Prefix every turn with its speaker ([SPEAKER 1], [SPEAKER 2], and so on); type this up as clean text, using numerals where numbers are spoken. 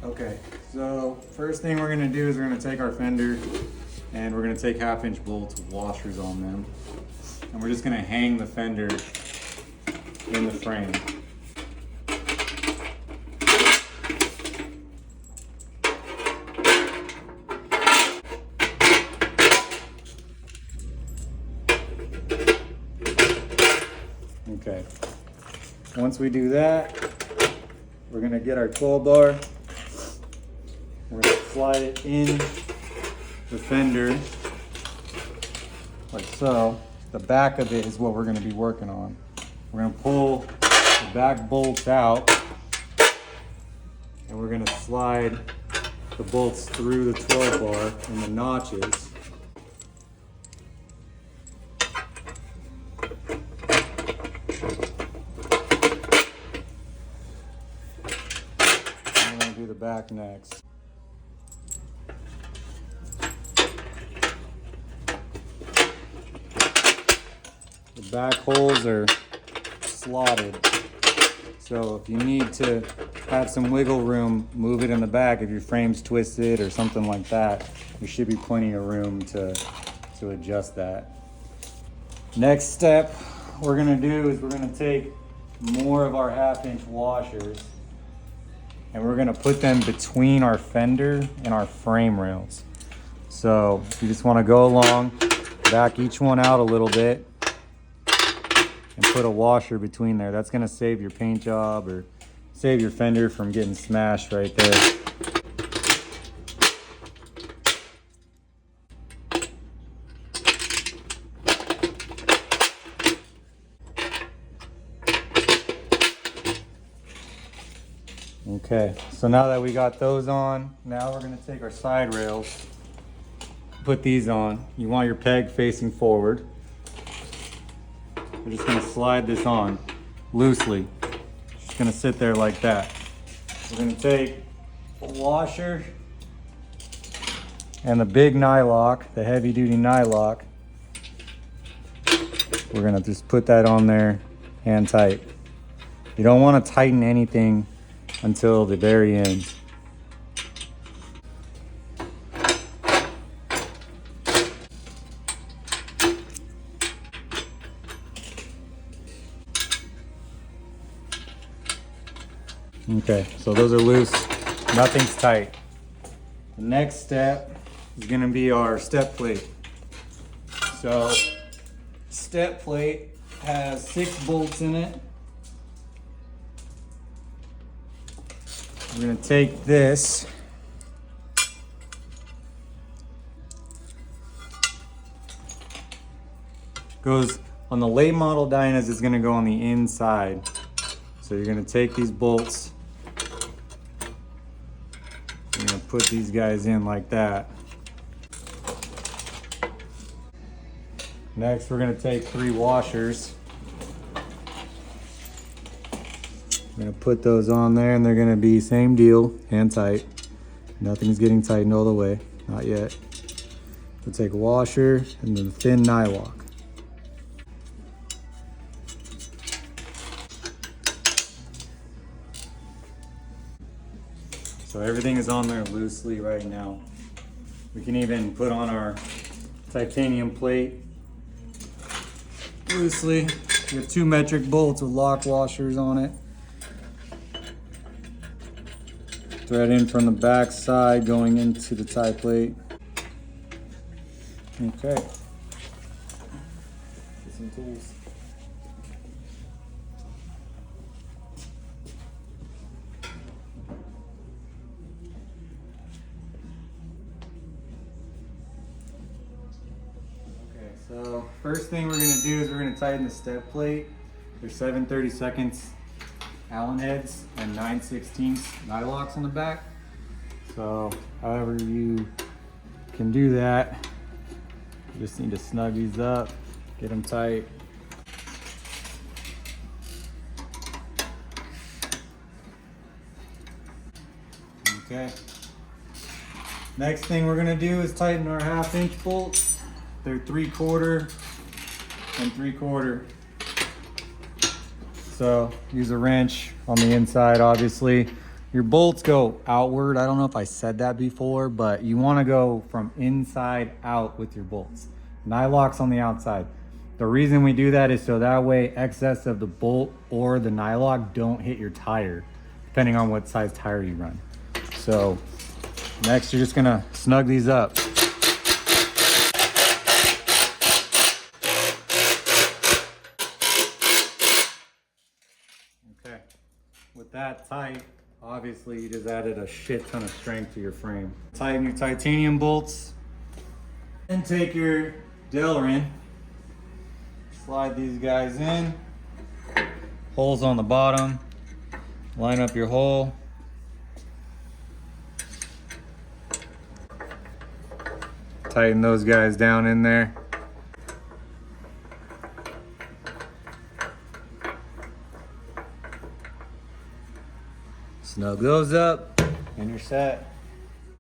[SPEAKER 1] Okay, so first thing we're gonna do is we're gonna take our fender and we're gonna take 1/2-inch bolts with washers on them. And we're just gonna hang the fender in the frame. Okay, once we do that, we're gonna get our 12 bar. We're gonna slide it in the fender, like so. The back of it is what we're gonna be working on. We're gonna pull the back bolts out, and we're gonna slide the bolts through the 12 bar and the notches. And we're gonna do the back next. The back holes are slotted, so if you need to have some wiggle room, move it in the back. If your frame's twisted or something like that, there should be plenty of room to adjust that. Next step we're gonna do is we're gonna take more of our 1/2-inch washers and we're gonna put them between our fender and our frame rails. So you just wanna go along, back each one out a little bit, and put a washer between there. That's gonna save your paint job or save your fender from getting smashed right there. Okay, so now that we got those on, now we're gonna take our side rails, put these on. You want your peg facing forward. We're just gonna slide this on loosely. Just gonna sit there like that. We're gonna take a washer and the big nylock, the heavy duty nylock. We're gonna just put that on there hand tight. You don't wanna tighten anything until the very end. Okay, so those are loose, nothing's tight. The next step is gonna be our step plate. So, step plate has 6 bolts in it. We're gonna take this, goes on the late model Dynas, it's gonna go on the inside. So you're gonna take these bolts, you're gonna put these guys in like that. Next, we're gonna take 3 washers. We're gonna put those on there and they're gonna be same deal, hand tight. Nothing's getting tightened all the way, not yet. We'll take a washer and then a thin nylock. So everything is on there loosely right now. We can even put on our titanium plate loosely. We have 2 metric bolts with lock washers on it. Thread in from the back side going into the tie plate. Okay. Get some tools. Okay, so first thing we're gonna do is we're gonna tighten the step plate. There's 7/32 Allen heads and 9/16 nylocks on the back. So however you can do that, you just need to snug these up, get them tight. Okay. Next thing we're gonna do is tighten our 1/2-inch bolts. They're 3/4 and 3/4. So use a wrench on the inside, obviously. your bolts go outward. I don't know if I said that before, but you want to go from inside out with your bolts. Nylock's on the outside. The reason we do that is so that way excess of the bolt or the nylock don't hit your tire, depending on what size tire you run. So next you're just gonna snug these up. Okay, with that tight, obviously you just added a shit ton of strength to your frame. Tighten your titanium bolts and take your Delrin. Slide these guys in. Holes on the bottom. Line up your hole. Tighten those guys down in there. Snug those up and you're set.